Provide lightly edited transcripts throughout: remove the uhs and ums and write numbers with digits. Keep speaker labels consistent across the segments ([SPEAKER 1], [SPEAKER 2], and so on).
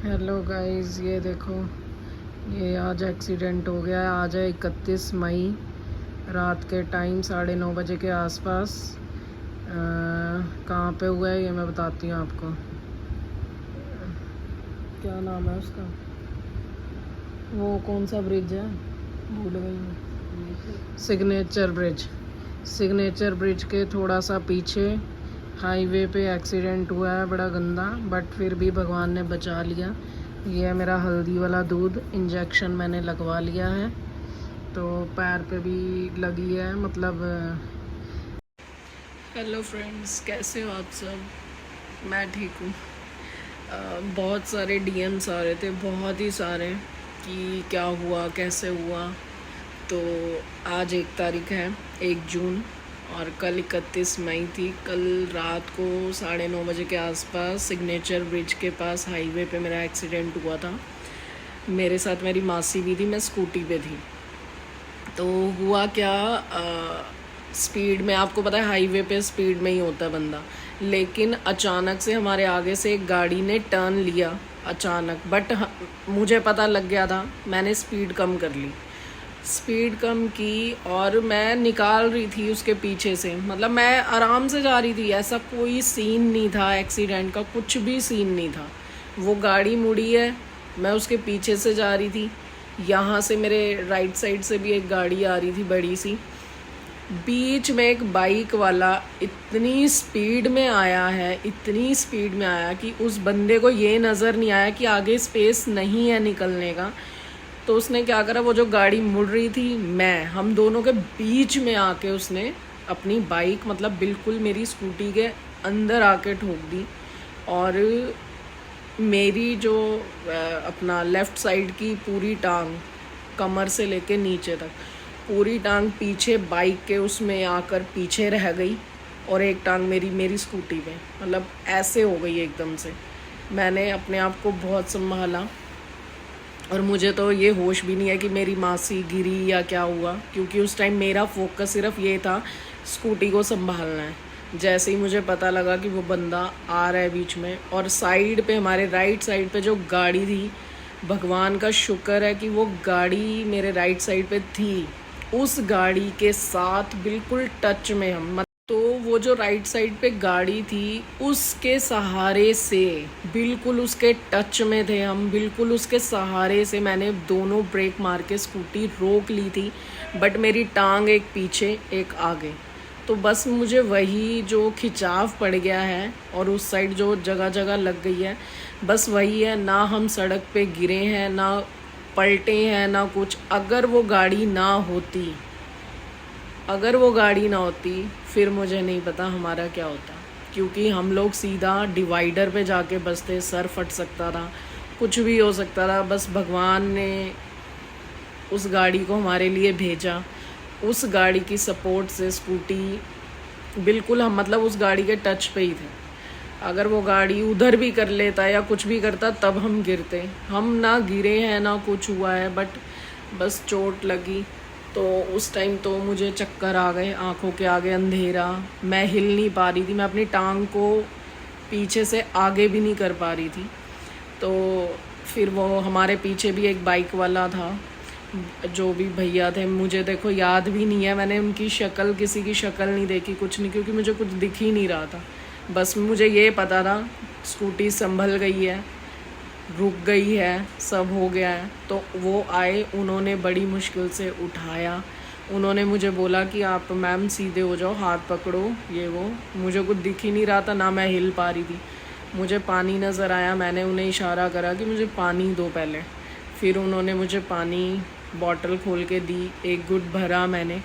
[SPEAKER 1] Hello guys, ये देखो, ये आज एक्सीडेंट हो गया है। आज है 31 मई, रात के टाइम 9:30 बजे के आसपास। कहाँ पे हुआ है ये मैं बताती हूँ आपको। क्या नाम है उसका, वो कौन सा ब्रिज है, भूल गई मैं। सिग्नेचर ब्रिज के थोड़ा सा पीछे हाईवे पे एक्सीडेंट हुआ है, बड़ा गंदा, बट फिर भी भगवान ने बचा लिया। ये है मेरा हल्दी वाला दूध, इंजेक्शन मैंने लगवा लिया है, तो पैर पे भी लगी है, मतलब। हेलो फ्रेंड्स, कैसे हो आप सब? मैं ठीक हूँ। बहुत सारे डीएम्स आ रहे थे, बहुत ही सारे, कि क्या हुआ, कैसे हुआ। तो आज 1 तारीख है, 1 जून, और कल 31 मई थी। कल रात को 9:30 बजे के आसपास सिग्नेचर ब्रिज के पास हाईवे पे मेरा एक्सीडेंट हुआ था। मेरे साथ मेरी मासी भी थी, मैं स्कूटी पे थी। तो हुआ क्या, स्पीड में, आपको पता है हाईवे पे स्पीड में ही होता है बंदा, लेकिन अचानक से हमारे आगे से एक गाड़ी ने टर्न लिया अचानक। बट मुझे पता लग गया था, मैंने स्पीड कम कर ली, स्पीड कम की, और मैं निकाल रही थी उसके पीछे से। मतलब मैं आराम से जा रही थी, ऐसा कोई सीन नहीं था एक्सीडेंट का, कुछ भी सीन नहीं था। वो गाड़ी मुड़ी है, मैं उसके पीछे से जा रही थी। यहाँ से मेरे राइट साइड से भी एक गाड़ी आ रही थी बड़ी सी। बीच में एक बाइक वाला इतनी स्पीड में आया है, इतनी स्पीड में आया कि उस बंदे को ये नज़र नहीं आया कि आगे स्पेस नहीं है निकलने का। तो उसने क्या करा, वो जो गाड़ी मुड़ रही थी, हम दोनों के बीच में आके उसने अपनी बाइक, मतलब बिल्कुल मेरी स्कूटी के अंदर आके ठोक दी। और मेरी जो अपना लेफ़्ट साइड की पूरी टांग, कमर से लेके नीचे तक पूरी टांग पीछे बाइक के उसमें आकर पीछे रह गई, और एक टांग मेरी स्कूटी पे, मतलब ऐसे हो गई एकदम से। मैंने अपने आप को बहुत संभाला, और मुझे तो ये होश भी नहीं है कि मेरी मासी गिरी या क्या हुआ, क्योंकि उस टाइम मेरा फोकस सिर्फ ये था, स्कूटी को संभालना है। जैसे ही मुझे पता लगा कि वो बंदा आ रहा है बीच में, और साइड पे, हमारे राइट साइड पे जो गाड़ी थी, भगवान का शुक्र है कि वो गाड़ी मेरे राइट साइड पे थी, उस गाड़ी के साथ बिल्कुल टच में हम। तो वो जो राइट साइड पे गाड़ी थी, उसके सहारे से, बिल्कुल उसके टच में थे हम, बिल्कुल उसके सहारे से मैंने दोनों ब्रेक मार के स्कूटी रोक ली थी। बट मेरी टांग एक पीछे एक आगे, तो बस मुझे वही जो खिंचाव पड़ गया है, और उस साइड जो जगह जगह लग गई है, बस वही है। ना हम सड़क पे गिरे हैं, ना पलटे हैं, ना कुछ। अगर वो गाड़ी ना होती, फिर मुझे नहीं पता हमारा क्या होता, क्योंकि हम लोग सीधा डिवाइडर पे जाके बसते, सर फट सकता था, कुछ भी हो सकता था। बस भगवान ने उस गाड़ी को हमारे लिए भेजा, उस गाड़ी की सपोर्ट से स्कूटी, बिल्कुल हम, मतलब उस गाड़ी के टच पे ही थे। अगर वो गाड़ी उधर भी कर लेता या कुछ भी करता, तब हम गिरते। हम ना गिरे हैं, ना कुछ हुआ है, बट बस चोट लगी। तो उस टाइम तो मुझे चक्कर आ गए, आंखों के आगे अंधेरा, मैं हिल नहीं पा रही थी, मैं अपनी टांग को पीछे से आगे भी नहीं कर पा रही थी। तो फिर वो हमारे पीछे भी एक बाइक वाला था, जो भी भैया थे, मुझे देखो याद भी नहीं है, मैंने उनकी शक्ल, किसी की शक्ल नहीं देखी, कुछ नहीं, क्योंकि मुझे कुछ दिख ही नहीं रहा था। बस मुझे ये पता था स्कूटी संभल गई है, रुक गई है, सब हो गया है। तो वो आए, उन्होंने बड़ी मुश्किल से उठाया। उन्होंने मुझे बोला कि आप मैम सीधे हो जाओ, हाथ पकड़ो, ये वो। मुझे कुछ दिख ही नहीं रहा था, ना मैं हिल पा रही थी। मुझे पानी नज़र आया, मैंने उन्हें इशारा करा कि मुझे पानी दो पहले। फिर उन्होंने मुझे पानी बॉटल खोल के दी, एक घुट भरा मैंने।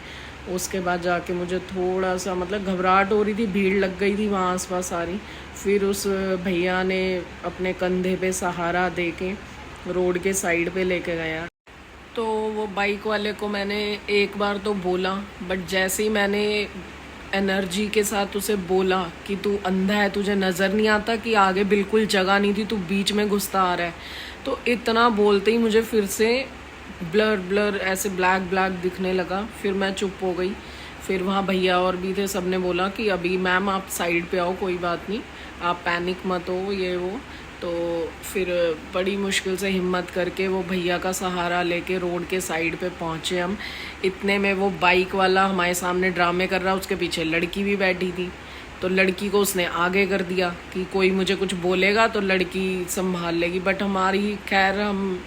[SPEAKER 1] उसके बाद जाके मुझे थोड़ा सा, मतलब घबराहट हो रही थी, भीड़ लग गई थी वहाँ आसपास सारी। फिर उस भैया ने अपने कंधे पे सहारा दे के रोड के साइड पे लेके गया। तो वो बाइक वाले को मैंने एक बार तो बोला, बट जैसे ही मैंने एनर्जी के साथ उसे बोला कि तू अंधा है, तुझे नज़र नहीं आता कि आगे बिल्कुल जगह नहीं थी, तू बीच में घुसता आ रहा है, तो इतना बोलते ही मुझे फिर से ब्लर ऐसे ब्लैक दिखने लगा। फिर मैं चुप हो गई। फिर वहाँ भैया और भी थे, सब ने बोला कि अभी मैम आप साइड पे आओ, कोई बात नहीं, आप पैनिक मत हो, ये वो। तो फिर बड़ी मुश्किल से हिम्मत करके वो भैया का सहारा लेके रोड के साइड पे पहुँचे हम। इतने में वो बाइक वाला हमारे सामने ड्रामे कर रहा, उसके पीछे लड़की भी बैठी थी, तो लड़की को उसने आगे कर दिया कि कोई मुझे कुछ बोलेगा तो लड़की संभाल लेगी। बट हमारी खैर, हम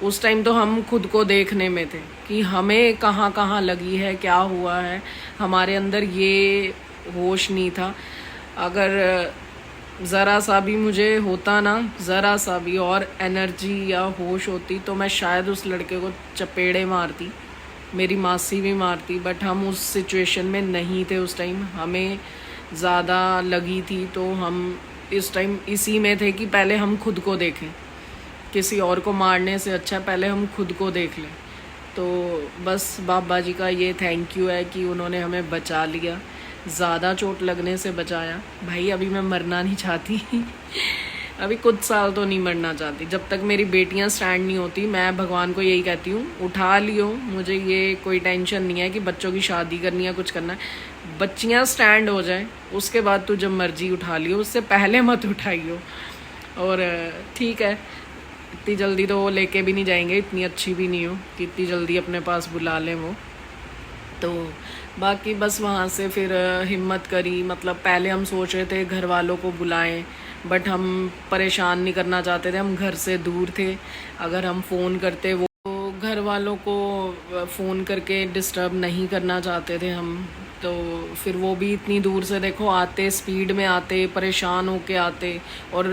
[SPEAKER 1] उस टाइम तो हम खुद को देखने में थे कि हमें कहाँ कहाँ लगी है, क्या हुआ है, हमारे अंदर ये होश नहीं था। अगर ज़रा सा भी मुझे होता ना, ज़रा सा भी और एनर्जी या होश होती, तो मैं शायद उस लड़के को चपेड़े मारती, मेरी मासी भी मारती। बट हम उस सिचुएशन में नहीं थे उस टाइम, हमें ज़्यादा लगी थी, तो हम इस टाइम इसी में थे कि पहले हम खुद को देखें, किसी और को मारने से अच्छा पहले हम खुद को देख लें। तो बस बाबा जी का ये थैंक यू है कि उन्होंने हमें बचा लिया, ज़्यादा चोट लगने से बचाया। भाई अभी मैं मरना नहीं चाहती अभी कुछ साल तो नहीं मरना चाहती, जब तक मेरी बेटियां स्टैंड नहीं होती। मैं भगवान को यही कहती हूँ, उठा लियो, मुझे ये कोई टेंशन नहीं है कि बच्चों की शादी करनी है, कुछ करना है। बच्चियाँ स्टैंड हो जाएं, उसके बाद तू जब मर्जी उठा लियो, उससे पहले मत उठाइयो। और ठीक है, इतनी जल्दी तो वो लेके भी नहीं जाएंगे, इतनी अच्छी भी नहीं हो कि इतनी जल्दी अपने पास बुला लें वो। तो बाकी बस वहाँ से फिर हिम्मत करी। मतलब पहले हम सोच रहे थे घर वालों को बुलाएं, बट हम परेशान नहीं करना चाहते थे, हम घर से दूर थे। अगर हम फ़ोन करते, वो घर वालों को फ़ोन करके डिस्टर्ब नहीं करना चाहते थे हम। तो फिर वो भी इतनी दूर से देखो आते, स्पीड में आते, परेशान होके आते और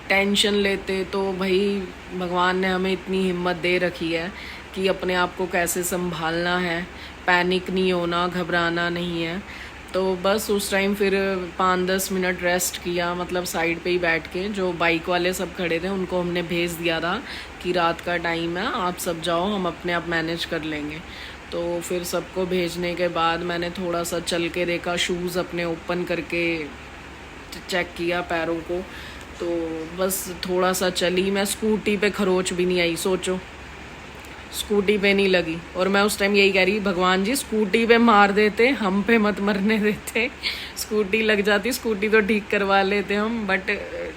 [SPEAKER 1] टेंशन लेते। तो भाई भगवान ने हमें इतनी हिम्मत दे रखी है कि अपने आप को कैसे संभालना है, पैनिक नहीं होना, घबराना नहीं है। तो बस उस टाइम फिर 5-10 मिनट रेस्ट किया, मतलब साइड पे ही बैठ के। जो बाइक वाले सब खड़े थे उनको हमने भेज दिया था कि रात का टाइम है, आप सब जाओ, हम अपने आप मैनेज कर लेंगे। तो फिर सबको भेजने के बाद मैंने थोड़ा सा चल के देखा, शूज़ अपने ओपन करके चेक किया पैरों को। तो बस थोड़ा सा चली, मैं स्कूटी पे खरोच भी नहीं आई, सोचो स्कूटी पे नहीं लगी। और मैं उस टाइम यही कह रही, भगवान जी स्कूटी पे मार देते, हम पे मत मरने देते। स्कूटी लग जाती, स्कूटी तो ठीक करवा लेते हम, बट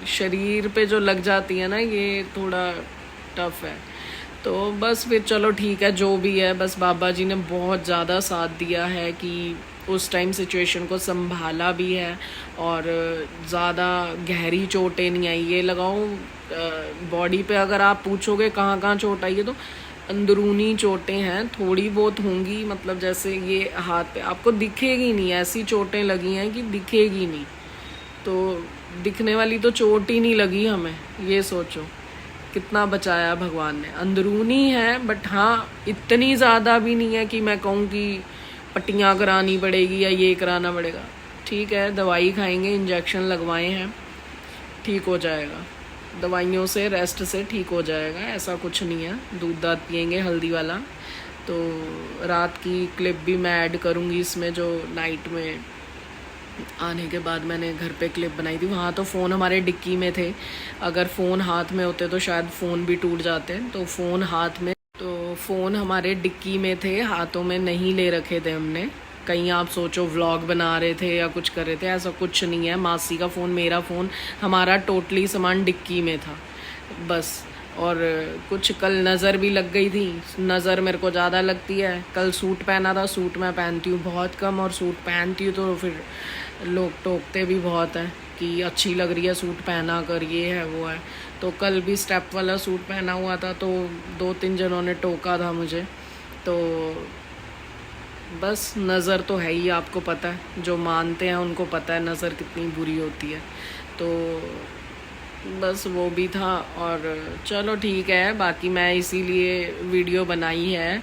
[SPEAKER 1] शरीर पे जो लग जाती है ना, ये थोड़ा टफ है। तो बस फिर चलो ठीक है, जो भी है, बस बाबा जी ने बहुत ज़्यादा साथ दिया है कि उस टाइम सिचुएशन को संभाला भी है और ज़्यादा गहरी चोटें नहीं आई। ये लगाओ बॉडी पे अगर आप पूछोगे कहाँ कहाँ चोट आई है, तो अंदरूनी चोटें हैं, थोड़ी बहुत होंगी, मतलब जैसे ये हाथ पे आपको दिखेगी नहीं, ऐसी चोटें लगी हैं कि दिखेगी नहीं। तो दिखने वाली तो चोट ही नहीं लगी हमें, ये सोचो कितना बचाया भगवान ने। अंदरूनी है, बट हाँ इतनी ज़्यादा भी नहीं है कि मैं कहूँ कि पट्टियाँ करानी पड़ेगी या ये कराना पड़ेगा। ठीक है, दवाई खाएंगे, इंजेक्शन लगवाए हैं, ठीक हो जाएगा, दवाइयों से, रेस्ट से ठीक हो जाएगा, ऐसा कुछ नहीं है। दूध दाद पियेंगे हल्दी वाला। तो रात की क्लिप भी मैं ऐड करूँगी इसमें, जो नाइट में आने के बाद मैंने घर पे क्लिप बनाई थी। वहाँ तो फ़ोन हमारे डिक्की में थे, अगर फ़ोन हाथ में होते तो शायद फ़ोन भी टूट जाते। तो फ़ोन हाथ में, तो फ़ोन हमारे डिक्की में थे, हाथों में नहीं ले रखे थे हमने। कहीं आप सोचो व्लॉग बना रहे थे या कुछ कर रहे थे, ऐसा कुछ नहीं है। मासी का फ़ोन, मेरा फ़ोन, हमारा टोटली सामान डिक्की में था बस। और कुछ कल नज़र भी लग गई थी, नज़र मेरे को ज़्यादा लगती है। कल सूट पहना था, सूट मैं पहनती हूँ बहुत कम, और सूट पहनती हूँ तो फिर लोग टोकते भी बहुत हैं कि अच्छी लग रही है सूट पहना कर, ये है वो है। तो कल भी स्टेप वाला सूट पहना हुआ था, तो 2-3 जनों ने टोका था मुझे। तो बस नज़र तो है ही, आपको पता है, जो मानते हैं उनको पता है नज़र कितनी बुरी होती है। तो बस वो भी था। और चलो ठीक है, बाकी मैं इसीलिए वीडियो बनाई है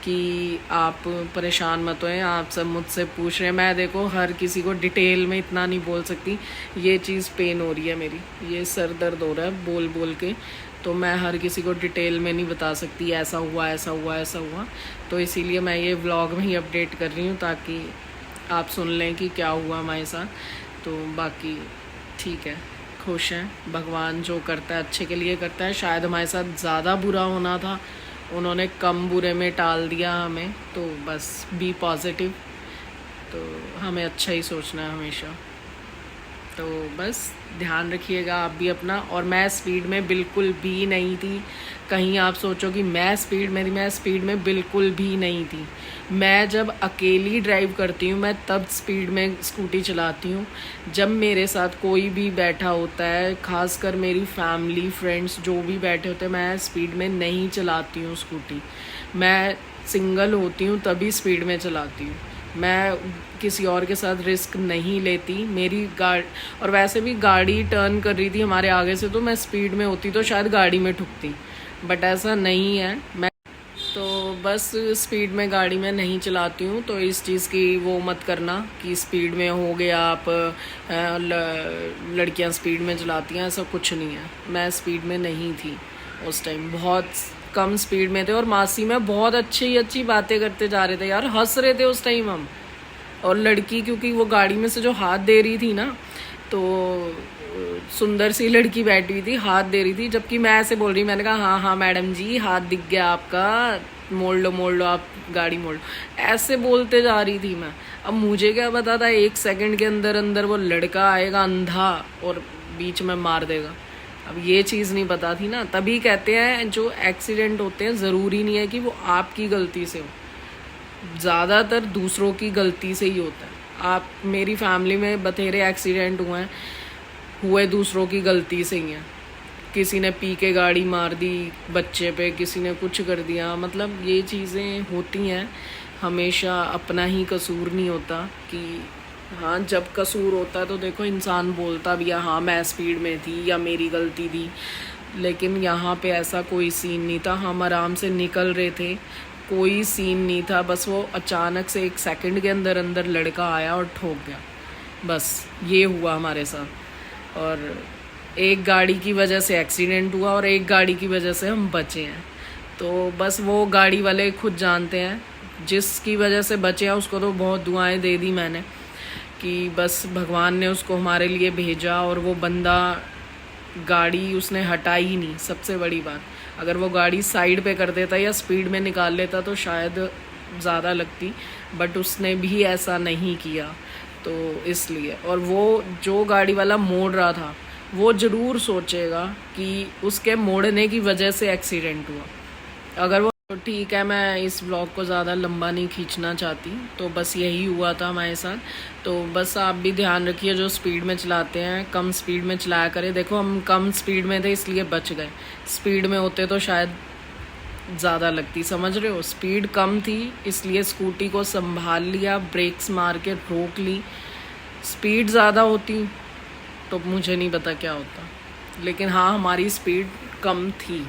[SPEAKER 1] कि आप परेशान मत होएं। आप सब मुझसे पूछ रहे हैं, मैं देखो हर किसी को डिटेल में इतना नहीं बोल सकती, ये चीज़ पेन हो रही है मेरी, ये सर दर्द हो रहा है बोल बोल के, तो मैं हर किसी को डिटेल में नहीं बता सकती ऐसा हुआ ऐसा हुआ ऐसा हुआ। तो इसीलिए मैं ये व्लॉग में ही अपडेट कर रही हूँ ताकि आप सुन लें कि क्या हुआ हमारे साथ। तो बाकी ठीक है, खुश हैं, भगवान जो करता है अच्छे के लिए करता है। शायद हमारे साथ ज़्यादा बुरा होना था, उन्होंने कम बुरे में टाल दिया हमें। तो बस बी पॉजिटिव, तो हमें अच्छा ही सोचना है हमेशा। तो बस ध्यान रखिएगा आप भी अपना। और मैं स्पीड में बिल्कुल भी नहीं थी, कहीं आप सोचो कि मैं स्पीड में थी, मैं स्पीड में बिल्कुल भी नहीं थी। मैं जब अकेली ड्राइव करती हूँ मैं तब स्पीड में स्कूटी चलाती हूँ। जब मेरे साथ कोई भी बैठा होता है, खासकर मेरी फैमिली फ्रेंड्स जो भी बैठे होते हैं, मैं स्पीड में नहीं चलाती हूँ स्कूटी। मैं सिंगल होती हूँ तभी स्पीड में चलाती हूँ। मैं किसी और के साथ रिस्क नहीं लेती। मेरी गाड़ी, और वैसे भी गाड़ी टर्न कर रही थी हमारे आगे से, तो मैं स्पीड में होती तो शायद गाड़ी में ठुकती, बट ऐसा नहीं है। मैं तो बस स्पीड में गाड़ी में नहीं चलाती हूँ, तो इस चीज़ की वो मत करना कि स्पीड में हो गया आप, लड़कियाँ स्पीड में चलाती हैं, ऐसा कुछ नहीं है। मैं स्पीड में नहीं थी उस टाइम, बहुत कम स्पीड में थे। और मासी में बहुत अच्छी अच्छी बातें करते जा रहे थे यार, हंस रहे थे उस टाइम हम। और लड़की, क्योंकि वो गाड़ी में से जो हाथ दे रही थी ना, तो सुंदर सी लड़की बैठी हुई थी, हाथ दे रही थी, जबकि मैं ऐसे बोल रही, मैंने कहा हाँ हाँ मैडम जी हाथ दिख गया आपका, मोड़ लो आप गाड़ी मोड़ लो, ऐसे बोलते जा रही थी मैं। अब मुझे क्या पता था 1 सेकंड के अंदर अंदर वो लड़का आएगा अंधा और बीच में मार देगा। अब ये चीज़ नहीं पता थी ना। तभी कहते हैं जो एक्सीडेंट होते हैं ज़रूरी नहीं है कि वो आपकी गलती से हो, ज़्यादातर दूसरों की गलती से ही होता है। आप, मेरी फैमिली में बथेरे एक्सीडेंट हुए दूसरों की गलती से ही हैं। किसी ने पी के गाड़ी मार दी बच्चे पे, किसी ने कुछ कर दिया, मतलब ये चीज़ें होती हैं। हमेशा अपना ही कसूर नहीं होता कि हाँ, जब कसूर होता है तो देखो इंसान बोलता भी है हाँ मैं स्पीड में थी या मेरी गलती थी, लेकिन यहाँ पे ऐसा कोई सीन नहीं था। हम आराम से निकल रहे थे, कोई सीन नहीं था। बस वो अचानक से 1 सेकंड के अंदर अंदर लड़का आया और ठोक गया, बस ये हुआ हमारे साथ। और एक गाड़ी की वजह से एक्सीडेंट हुआ और एक गाड़ी की वजह से हम बचे हैं। तो बस वो गाड़ी वाले खुद जानते हैं, जिसकी वजह से बचे हैं उसको तो बहुत दुआएं दे दी मैंने कि बस भगवान ने उसको हमारे लिए भेजा। और वो बंदा, गाड़ी उसने हटाई ही नहीं, सबसे बड़ी बात। अगर वो गाड़ी साइड पे कर देता या स्पीड में निकाल लेता तो शायद ज़्यादा लगती, बट उसने भी ऐसा नहीं किया, तो इसलिए। और वो जो गाड़ी वाला मोड़ रहा था वो ज़रूर सोचेगा कि उसके मोड़ने की वजह से एक्सीडेंट हुआ। अगर वो, तो ठीक है, मैं इस ब्लॉग को ज़्यादा लंबा नहीं खींचना चाहती, तो बस यही हुआ था हमारे साथ। तो बस आप भी ध्यान रखिए, जो स्पीड में चलाते हैं कम स्पीड में चलाया करें। देखो हम कम स्पीड में थे इसलिए बच गए, स्पीड में होते तो शायद ज़्यादा लगती, समझ रहे हो। स्पीड कम थी इसलिए स्कूटी को संभाल लिया, ब्रेक्स मार के रोक ली। स्पीड ज़्यादा होती तो मुझे नहीं पता क्या होता, लेकिन हाँ हमारी स्पीड कम थी।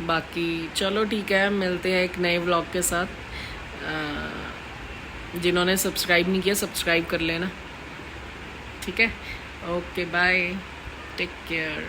[SPEAKER 1] बाकी चलो ठीक है, मिलते हैं एक नए व्लॉग के साथ। जिन्होंने सब्सक्राइब नहीं किया सब्सक्राइब कर लेना, ठीक है। Okay bye, take care.